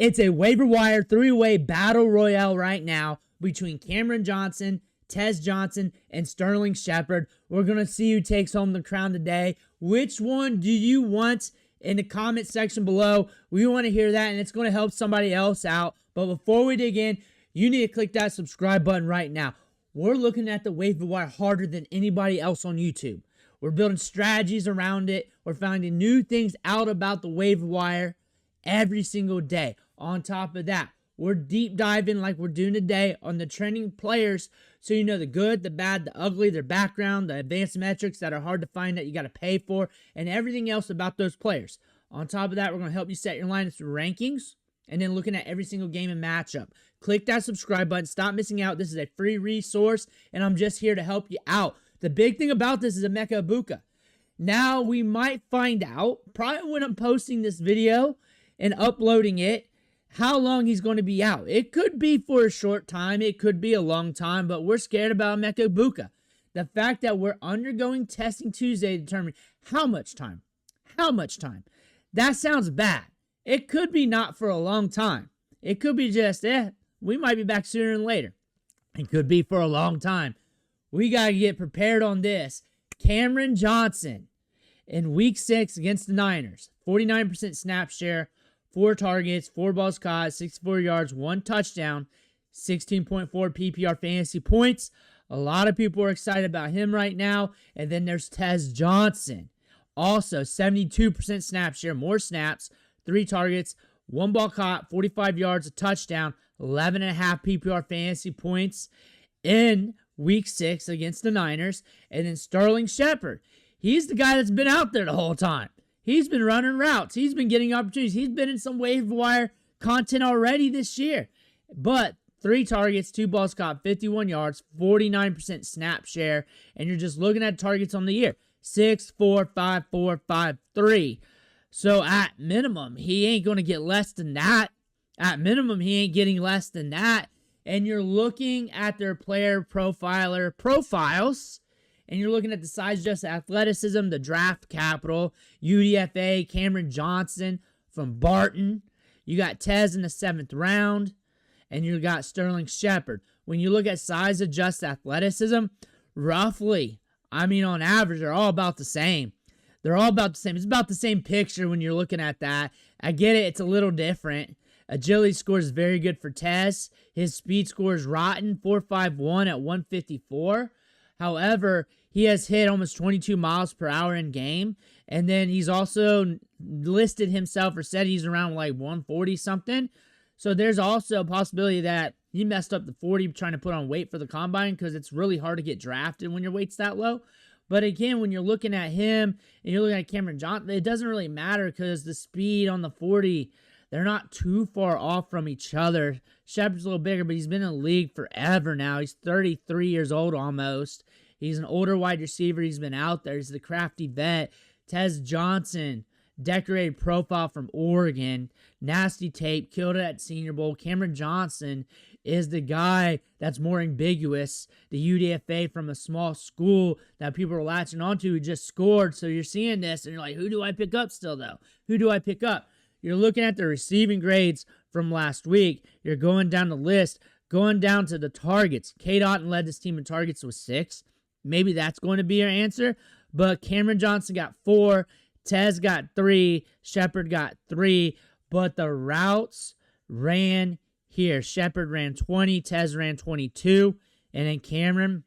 It's a waiver wire three-way battle royale right now between Kameron Johnson, Tez Johnson, and Sterling Shepard. We're going to see who takes home the crown today. Which one do you want? In the comment section below, we want to hear that, and it's going to help somebody else out. But before we dig in, you need to click that subscribe button right now. We're looking at the waiver wire harder than anybody else on YouTube. We're building strategies around it. We're finding new things out about the waiver wire every single day. On top of that, we're deep diving like we're doing today on the trending players, so you know the good, the bad, the ugly, their background, the advanced metrics that are hard to find that you got to pay for, and everything else about those players. On top of that, we're going to help you set your lineups rankings, and then looking at every single game and matchup. Click that subscribe button. Stop missing out. This is a free resource, and I'm just here to help you out. The big thing about this is Emeka Egbuka. Now, we might find out, probably when I'm posting this video and uploading it, how long he's going to be out. It could be for a short time. It could be a long time, but we're scared about Emeka Egbuka. The fact that we're undergoing testing Tuesday to determine how much time. How much time? That sounds bad. It could be not for a long time. It could be just, we might be back sooner than later. It could be for a long time. We got to get prepared on this. Kameron Johnson in Week 6 against the Niners. 49% snap share. 4 targets, 4 balls caught, 64 yards, 1 touchdown, 16.4 PPR fantasy points. A lot of people are excited about him right now. And then there's Tez Johnson. Also, 72% snap share, more snaps, 3 targets, 1 ball caught, 45 yards, a touchdown, 11.5 PPR fantasy points in Week 6 against the Niners. And then Sterling Shepard. He's the guy that's been out there the whole time. He's been running routes. He's been getting opportunities. He's been in some waiver wire content already this year. But 3 targets, 2 balls caught, 51 yards, 49% snap share. And you're just looking at targets on the year. 6, 4, 5, 4, 5, 3. So at minimum, he ain't going to get less than that. At minimum, he ain't getting less than that. And you're looking at their player profiler profiles. And you're looking at the size, just athleticism, the draft capital, UDFA, Kameron Johnson from Barton. You got Tez in the 7th round, and you got Sterling Shepard. When you look at size adjusted athleticism, roughly, on average, they're all about the same. They're all about the same. It's about the same picture when you're looking at that. I get it. It's a little different. Agility score is very good for Tez. His speed score is rotten, 4.51 at 154. However, he has hit almost 22 miles per hour in game. And then he's also listed himself or said he's around like 140 something. So there's also a possibility that he messed up the 40 trying to put on weight for the combine, because it's really hard to get drafted when your weight's that low. But again, when you're looking at him and you're looking at Kameron Johnson, it doesn't really matter because the speed on the 40, they're not too far off from each other. Shepard's a little bigger, but he's been in the league forever now. He's 33 years old almost. He's an older wide receiver. He's been out there. He's the crafty vet. Tez Johnson, decorated profile from Oregon. Nasty tape. Killed it at Senior Bowl. Kameron Johnson is the guy that's more ambiguous. The UDFA from a small school that people are latching onto who just scored. So you're seeing this and you're like, who do I pick up still though? Who do I pick up? You're looking at the receiving grades from last week. You're going down the list, going down to the targets. K. Dotton led this team in targets with 6. Maybe that's going to be your answer. But Kameron Johnson got 4. Tez got 3. Shepard got 3. But the routes ran here. Shepard ran 20. Tez ran 22. And then Kameron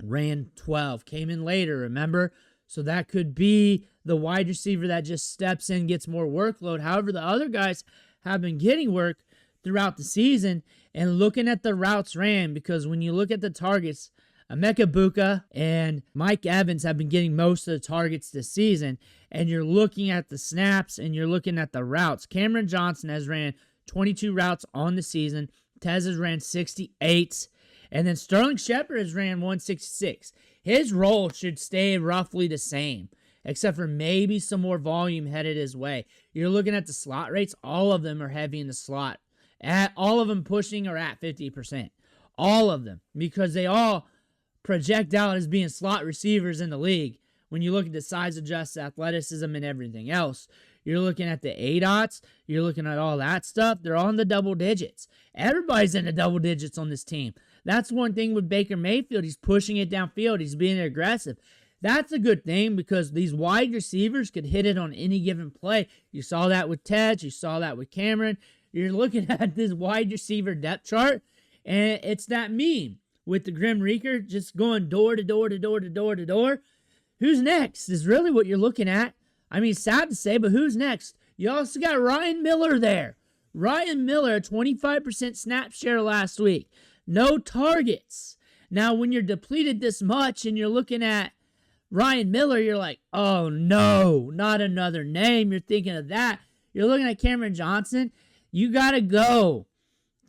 ran 12. Came in later, remember? So that could be the wide receiver that just steps in, gets more workload. However, the other guys have been getting work throughout the season. And looking at the routes ran, because when you look at the targets, Emeka Egbuka and Mike Evans have been getting most of the targets this season. And you're looking at the snaps and you're looking at the routes. Kameron Johnson has ran 22 routes on the season. Tez has ran 68. And then Sterling Shepard has ran 166. His role should stay roughly the same, except for maybe some more volume headed his way. You're looking at the slot rates. All of them are heavy in the slot. All of them pushing or at 50%. All of them. Because they all project out as being slot receivers in the league. When you look at the size adjusted athleticism and everything else, You're looking at the ADOTs. You're looking at all that stuff. They're all in the double digits. Everybody's in the double digits on this team. That's one thing with Baker Mayfield. He's pushing it downfield. He's being aggressive. That's a good thing because these wide receivers could hit it on any given play. You saw that with Ted. You saw that with Kameron. You're looking at this wide receiver depth chart, and it's that meme with the Grim Reaper just going door to door to door to door to door. Who's next is really what you're looking at. I mean, sad to say, but who's next? You also got Ryan Miller there. Ryan Miller, 25% snap share last week. No targets. Now, when you're depleted this much and you're looking at Ryan Miller, you're like, oh no, not another name. You're thinking of that. You're looking at Cameron Johnson. You got to go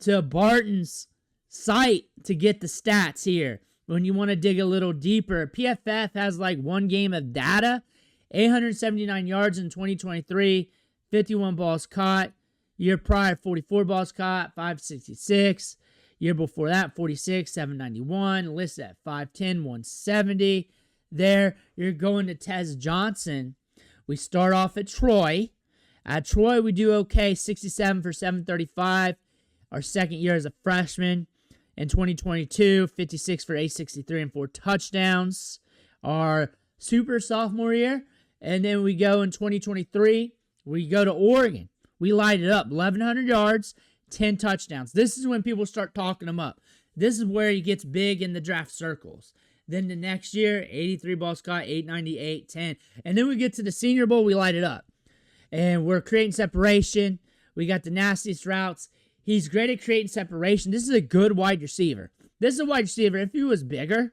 to Barton's site to get the stats here when you want to dig a little deeper. PFF has like one game of data. 879 yards in 2023, 51 balls caught. Year prior, 44 balls caught, 566. Year before that, 46, 791. Listed at 5'10", 170. There, you're going to Tez Johnson. We start off at Troy. At Troy, we do okay, 67 for 735. Our second year as a freshman. In 2022, 56 for 863 and 4 touchdowns. Our super sophomore year. And then we go in 2023, we go to Oregon. We light it up, 1,100 yards, 10 touchdowns. This is when people start talking him up. This is where he gets big in the draft circles. Then the next year, 83 balls caught, 898, 10. And then we get to the Senior Bowl, we light it up. And we're creating separation. We got the nastiest routes. He's great at creating separation. This is a good wide receiver. This is a wide receiver. If he was bigger,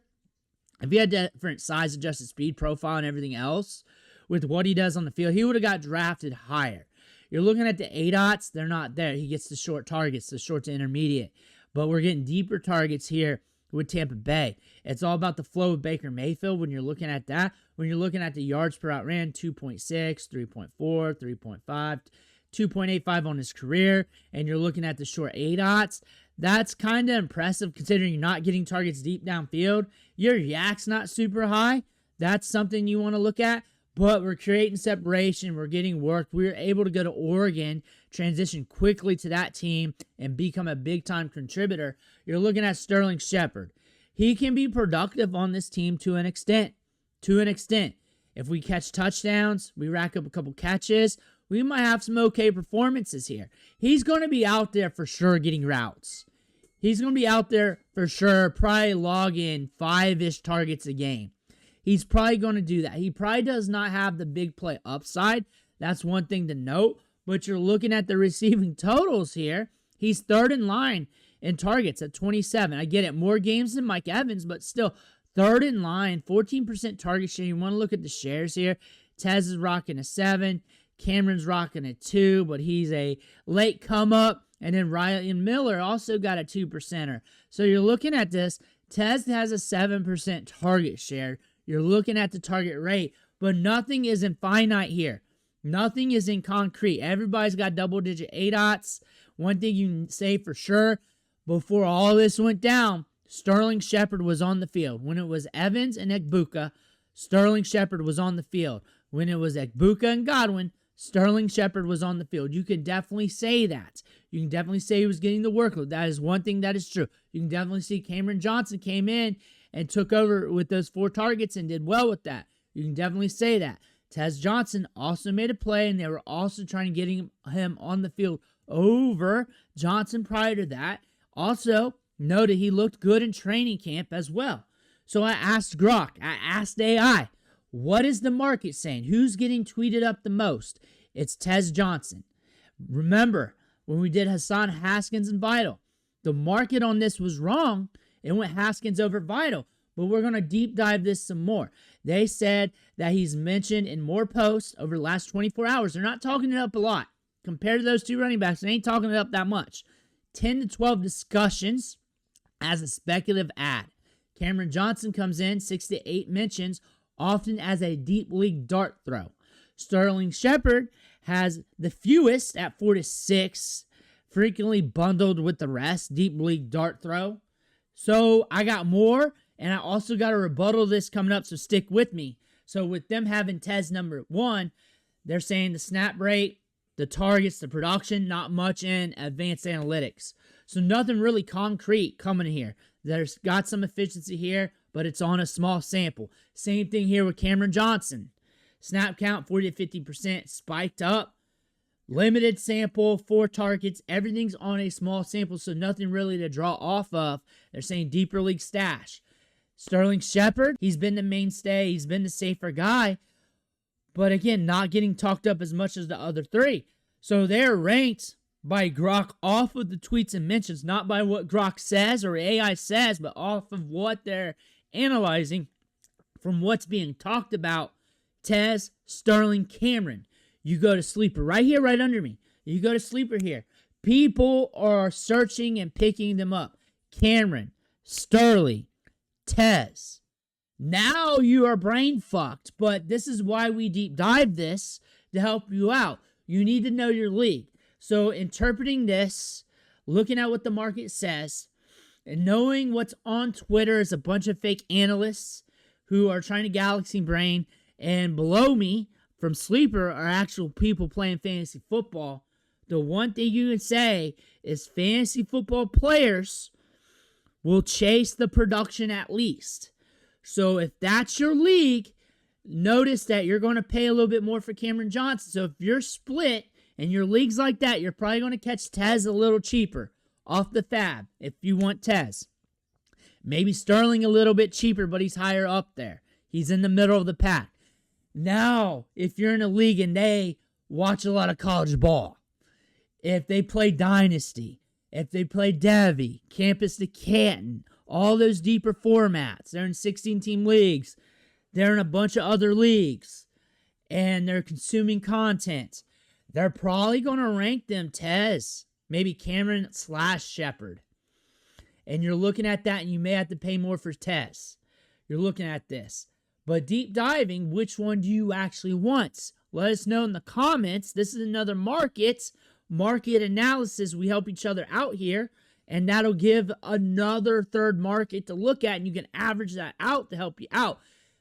if he had different size, adjusted speed profile, and everything else, with what he does on the field, he would have got drafted higher. You're looking at the ADOTs, they're not there. He gets the short targets, the short to intermediate. But we're getting deeper targets here with Tampa Bay. It's all about the flow of Baker Mayfield when you're looking at that. When you're looking at the yards per out ran, 2.6, 3.4, 3.5, 2.85 on his career, and you're looking at the short ADOTs, that's kind of impressive considering you're not getting targets deep downfield. Your yak's not super high. That's something you want to look at. But we're creating separation. We're getting work. We were able to go to Oregon, transition quickly to that team, and become a big-time contributor. You're looking at Sterling Shepard. He can be productive on this team to an extent. To an extent. If we catch touchdowns, we rack up a couple catches, we might have some okay performances here. He's going to be out there for sure getting routes. He's going to be out there for sure, probably logging 5-ish targets a game. He's probably going to do that. He probably does not have the big play upside. That's one thing to note. But you're looking at the receiving totals here. He's third in line in targets at 27. I get it. More games than Mike Evans, but still third in line. 14% target share. You want to look at the shares here. Tez is rocking a 7. Cameron's rocking a 2, but he's a late come up. And then Ryan Miller also got a 2%er. So you're looking at this. Tez has a 7% target share. You're looking at the target rate, but nothing is infinite here. Nothing is in concrete. Everybody's got double-digit ADOTs. One thing you can say for sure, before all this went down, Sterling Shepard was on the field. When it was Evans and Egbuka, Sterling Shepard was on the field. When it was Egbuka and Godwin, Sterling Shepard was on the field. You can definitely say that. You can definitely say he was getting the workload. That is one thing that is true. You can definitely see Kameron Johnson came in and took over with those 4 targets and did well with that. You can definitely say that. Tez Johnson also made a play, and they were also trying to get him on the field over Johnson prior to that. Also, noted he looked good in training camp as well. So I asked Grok, I asked AI, what is the market saying? Who's getting tweeted up the most? It's Tez Johnson. Remember, when we did Hassan Haskins and Vital, the market on this was wrong. It went Haskins over Vital, but we're going to deep dive this some more. They said that he's mentioned in more posts over the last 24 hours. They're not talking it up a lot. Compared to those 2 running backs, they ain't talking it up that much. 10 to 12 discussions as a speculative ad. Cameron Johnson comes in, 6 to 8 mentions, often as a deep league dart throw. Sterling Shepard has the fewest at 4 to 6, frequently bundled with the rest, deep league dart throw. So I got more, and I also got a rebuttal of this coming up, so stick with me. So with them having Tez number 1, They're saying the snap rate, the targets, the production, not much in advanced analytics. So nothing really concrete coming here. There's got some efficiency here, but it's on a small sample. Same thing here with Kameron Johnson. Snap count 40 to 50% spiked up. Limited sample, 4 targets. Everything's on a small sample, so nothing really to draw off of. They're saying deeper league stash. Sterling Shepard, he's been the mainstay. He's been the safer guy. But again, not getting talked up as much as the other 3. So they're ranked by Grok off of the tweets and mentions, not by what Grok says or AI says, but off of what they're analyzing from what's being talked about. Tez, Sterling, Kameron. You go to Sleeper right here, right under me. You go to Sleeper here. People are searching and picking them up. Kameron, Sterling, Tez. Now you are brain fucked, but this is why we deep dive this to help you out. You need to know your league. So interpreting this, looking at what the market says, and knowing what's on Twitter is a bunch of fake analysts who are trying to galaxy brain, and below me from Sleeper are actual people playing fantasy football. The one thing you can say is fantasy football players will chase the production at least. So if that's your league, notice that you're going to pay a little bit more for Kameron Johnson. So if you're split and your league's like that, you're probably going to catch Tez a little cheaper off the fab if you want Tez. Maybe Sterling a little bit cheaper, but he's higher up there. He's in the middle of the pack. Now, if you're in a league and they watch a lot of college ball, if they play Dynasty, if they play Devy, Campus to Canton, all those deeper formats, they're in 16-team leagues, they're in a bunch of other leagues, and they're consuming content, they're probably going to rank them Tez, maybe Kameron / Shepard. And you're looking at that, and you may have to pay more for Tez. You're looking at this. But deep diving, which one do you actually want? Let us know in the comments. This is another market analysis. We help each other out here, and that'll give another third market to look at, and you can average that out to help you out.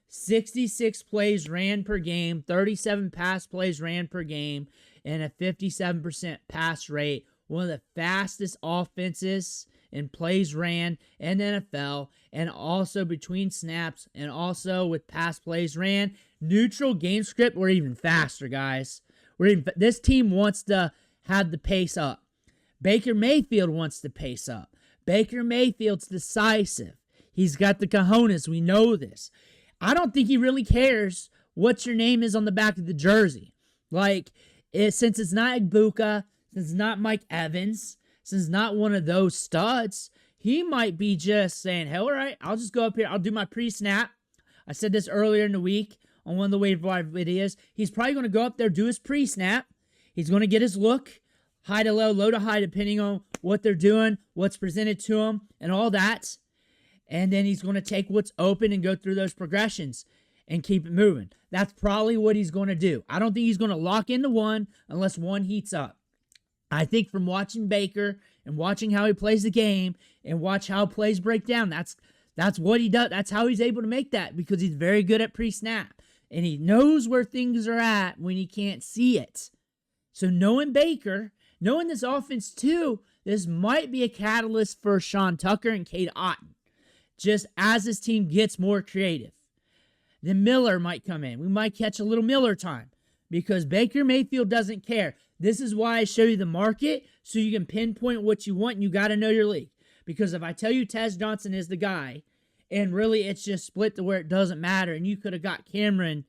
66 plays ran per game, 37 pass plays ran per game, and a 57% pass rate. One of the fastest offenses in plays ran in the NFL, and also between snaps, and also with pass plays ran. Neutral game script, we're even faster, guys. This team wants to have the pace up. Baker Mayfield wants to pace up. Baker Mayfield's decisive. He's got the cojones. We know this. I don't think he really cares what your name is on the back of the jersey. Since it's not Ibuka, since it's not Mike Evans, since it's not one of those studs, he might be just saying, hey, all right, I'll just go up here. I'll do my pre-snap. I said this earlier in the week on one of the Waiver videos. He's probably going to go up there, do his pre-snap. He's going to get his look, high to low, low to high, depending on what they're doing, what's presented to him, and all that. And then he's going to take what's open and go through those progressions and keep it moving. That's probably what he's going to do. I don't think he's going to lock into one unless one heats up. I think from watching Baker and watching how he plays the game and watch how plays break down, that's what he does. That's how he's able to make that, because he's very good at pre-snap. And he knows where things are at when he can't see it. So knowing Baker, knowing this offense too, this might be a catalyst for Sean Tucker and Cade Otton. Just as this team gets more creative. Then Miller might come in. We might catch a little Miller time, because Baker Mayfield doesn't care. This is why I show you the market, so you can pinpoint what you want, and you got to know your league. Because if I tell you Tez Johnson is the guy, and really it's just split to where it doesn't matter, and you could have got Kameron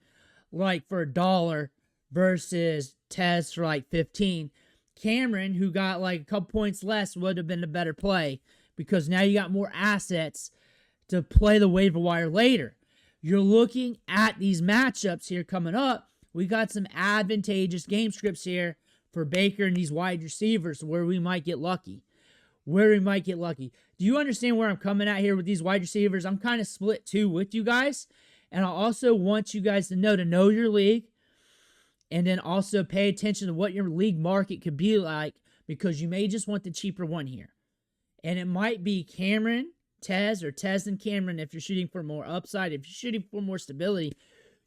for $1 versus Tez for 15. Kameron, who got a couple points less, would have been a better play, because now you got more assets to play the waiver wire later. You're looking at these matchups here coming up. We got some advantageous game scripts here for Baker and these wide receivers where we might get lucky. Do you understand where I'm coming at here with these wide receivers? I'm kind of split too with you guys. And I also want you guys to know your league. And then also pay attention to what your league market could be like, because you may just want the cheaper one here. And it might be Kameron, Tez, or Tez and Kameron if you're shooting for more upside. If you're shooting for more stability,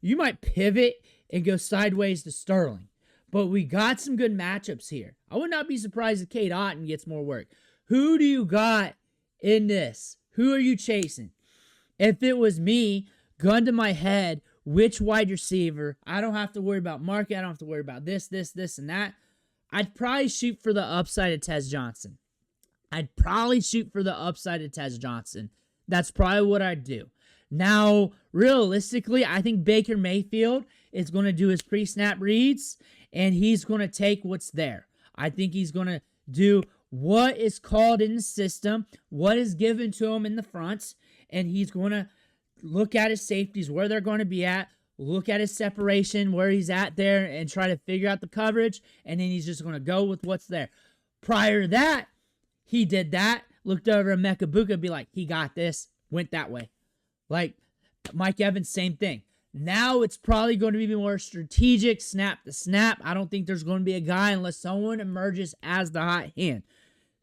you might pivot and go sideways to Sterling. But we got some good matchups here. I would not be surprised if Cade Otton gets more work. Who do you got in this? Who are you chasing? If it was me, gun to my head, which wide receiver, I don't have to worry about market, I don't have to worry about this, and that. I'd probably shoot for the upside of Tez Johnson. That's probably what I'd do. Now, realistically, I think Baker Mayfield is going to do his pre-snap reads, and he's going to take what's there. I think he's going to do what is called in the system, what is given to him in the front, and he's going to look at his safeties, where they're going to be at, look at his separation, where he's at there, and try to figure out the coverage, and then he's just going to go with what's there. Prior to that, he did that, looked over at Mekabuka and be like, he got this, went that way. Like Mike Evans, same thing. Now it's probably going to be more strategic, snap to snap. I don't think there's going to be a guy unless someone emerges as the hot hand.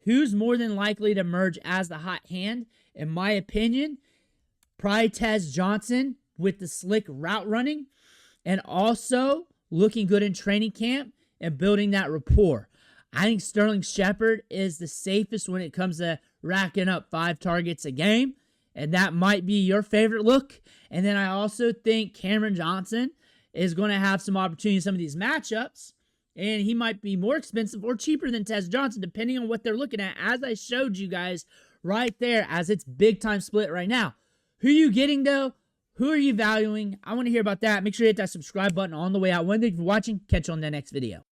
Who's more than likely to emerge as the hot hand? In my opinion, probably Tez Johnson with the slick route running and also looking good in training camp and building that rapport. I think Sterling Shepard is the safest when it comes to racking up 5 targets a game. And that might be your favorite look. And then I also think Kameron Johnson is going to have some opportunity in some of these matchups. And he might be more expensive or cheaper than Tez Johnson, depending on what they're looking at, as I showed you guys right there, as it's big time split right now. Who are you getting, though? Who are you valuing? I want to hear about that. Make sure you hit that subscribe button on the way out. Thank you for watching. Catch you on the next video.